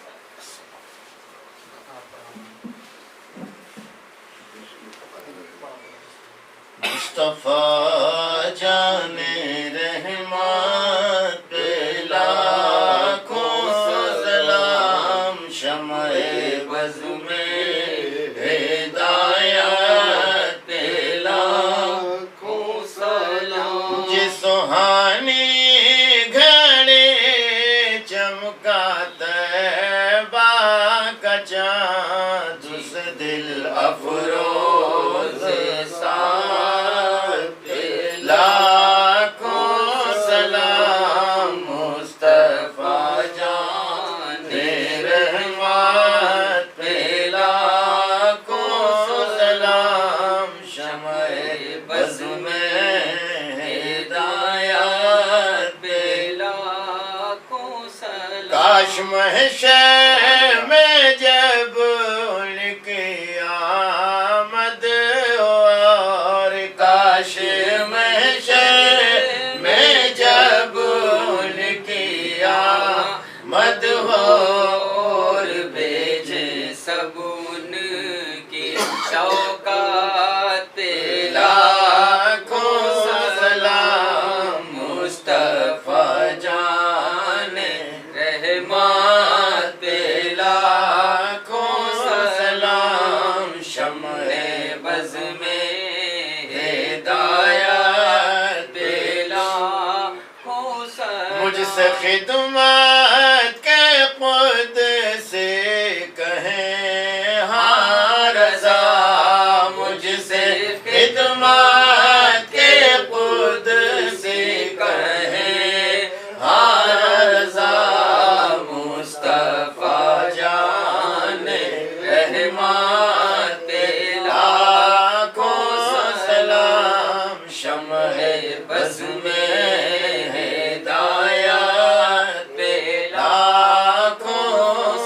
मुस्तफा जाने रहमत पे लाखों सलाम, शम्ए बज़ में हिदायत पे लाखों सलाम। जिस सुहानी घड़े चमका तैबा का चाँद, उस दिल अफरोज़ लाखों सलाम। मुस्तफा जाने रहमत पे लाखों सलाम, शम्ए बज़ में हिदायत पे लाखों सलाम। काश महशर में जब उनकी आमद हो, और काश महशर में जब उनकी आमद हो, और भेजे सब उनकी शौकात पे लाखों सलाम। मुस्तफा जाने रहमत पे लाखों सलाम, शम्ए बज़ में हिदायत पे लाखों सलाम। मुझसे खिदमत के खुद से कहें हाँ रज़ा, मुझसे खिदमत के खुद से कहें हाँ रज़ा। मुस्तफा जाने रहमत पे लाखों सलाम, शम्ए बज़ में हिदायत पे लाखों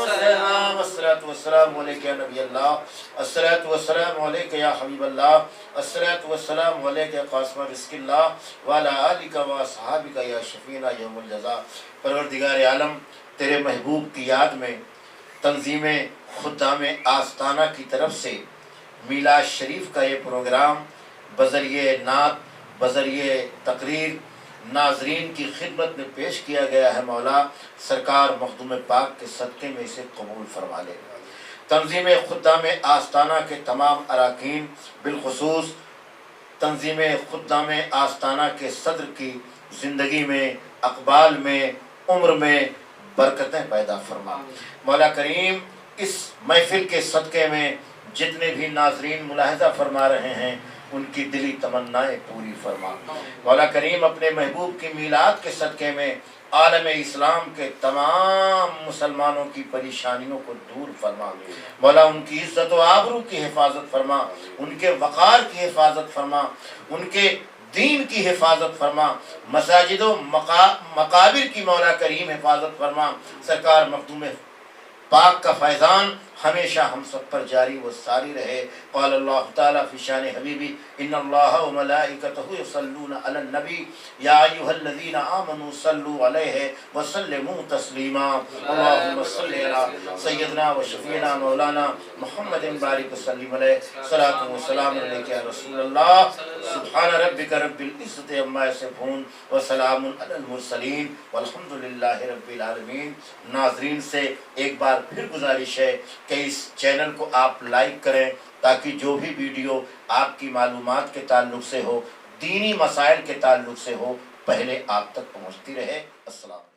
सलाम। अस्सलातु वस्सलामु अलैका या नबी अल्लाह, अस्सलातु वस्सलामु अलैका या हबीब अल्लाह, अस्सलातु वस्सलामु अलैका या क़ासिम रिज़्क़िल्लाह व अला आलिका व अस्हाबिका या शफ़ीना यौमुल जज़ा। परवरदिगार आलम, तेरे महबूब की याद में तंजीम खुद्दाम आस्ताना की तरफ से मीलाद शरीफ का ये प्रोग्राम बज़रिए नात, बज़रिए तकरीर नाजरीन की खिदमत में पेश किया गया है। मौला सरकार मखदूम पाक के सदक़े में इसे कबूल फरमा ले। तंजीम खुद्दाम आस्ताना के तमाम अराकीन, बिलखुसूस तंजीम खुद्दाम आस्ताना के सदर की ज़िंदगी में, अक़बाल में, उम्र में बरकतें पैदा फरमा। मौला करीम, इस महफिल के सदक़े में जितने भी नाजरीन मुलाहज़ा फरमा रहे हैं, उनकी दिली तमन्नाएं पूरी फरमा। मौला करीम, अपने महबूब की मीलाद के सदक़े में आलम इस्लाम के तमाम मुसलमानों की परेशानियों को दूर फरमा। मौला उनकी इज़्ज़त व आबरू की हिफाजत फरमा, उनके वक़ार की हिफाजत फरमा, उनके दीन की हिफाजत फरमा, मसाजिद व मकाबिर की मौला करीम हिफाजत फरमा। सरकार मखदूम पाक का फैज़ान हमेशा हम सब पर जारी व सारी रहे। क़ाल अल्लाह ताला फ़ी शान हबीबी इन्नल्लाह व मलाइकतहु युसल्लूना अलन नबी या अय्युहल्लज़ीना आमनू सल्लू अलैहि व सल्लिमू तस्लीमा। अल्लाहुम्मा सल्लि अला सय्यिदना व शफ़ीना मौलाना मुहम्मदिन बारिक वसल्लिम अलैहि सलातु व सलाम अलैका या रसूलल्लाह। सुब्हान रब्बिका रब्बिल इज़्ज़ति अम्मा यसिफून व सलामुन अलल मुरसलीन वल्हम्दुलिल्लाहि रब्बिल आलमीन। नाज़रीन से एक बार फिर गुजारिश है कि इस चैनल को आप लाइक करें, ताकि जो भी वीडियो आपकी मालूमात के ताल्लुक़ से हो, دینی مسائل کے تعلق سے ہو پہلے آپ تک پہنچتی رہے۔ السلام